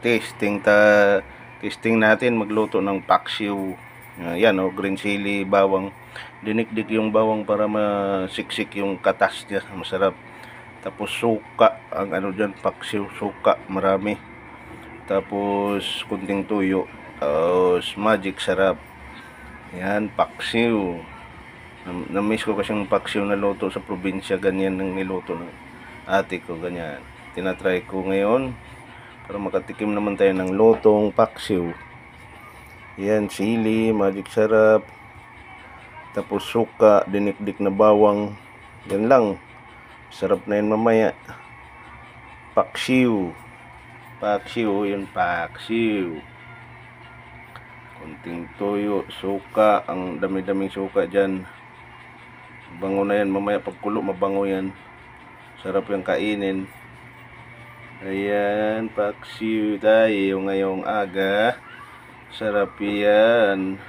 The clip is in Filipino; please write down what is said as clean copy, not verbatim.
Testing natin magluto ng paksiw. Yan green chili, bawang. Dinikdik yung bawang para masiksik yung katas niya, masarap. Tapos suka, ang dyan, paksiw, suka, marami. Tapos kunting tuyo. Tapos magic sarap. Yan, paksiw. Na-miss ko kasi yung paksiw na luto sa probinsya, ganyan ng niluto ng ate ko, ganyan. Tinatry ko ngayon para makatikim naman tayo ng lutong paksiw. Yan, sili, magic sarap. Tapos suka, dinikdik na bawang. Yan lang. Sarap na yan mamaya. Paksiw. Paksiw, yun, paksiw. Kunting toyo, suka. Ang dami-daming suka dyan. Bango na yan. Mamaya pagkulo, mabango yan. Sarap yung kainin. Ayan, paksiw tayo ngayong aga. Sarap yan.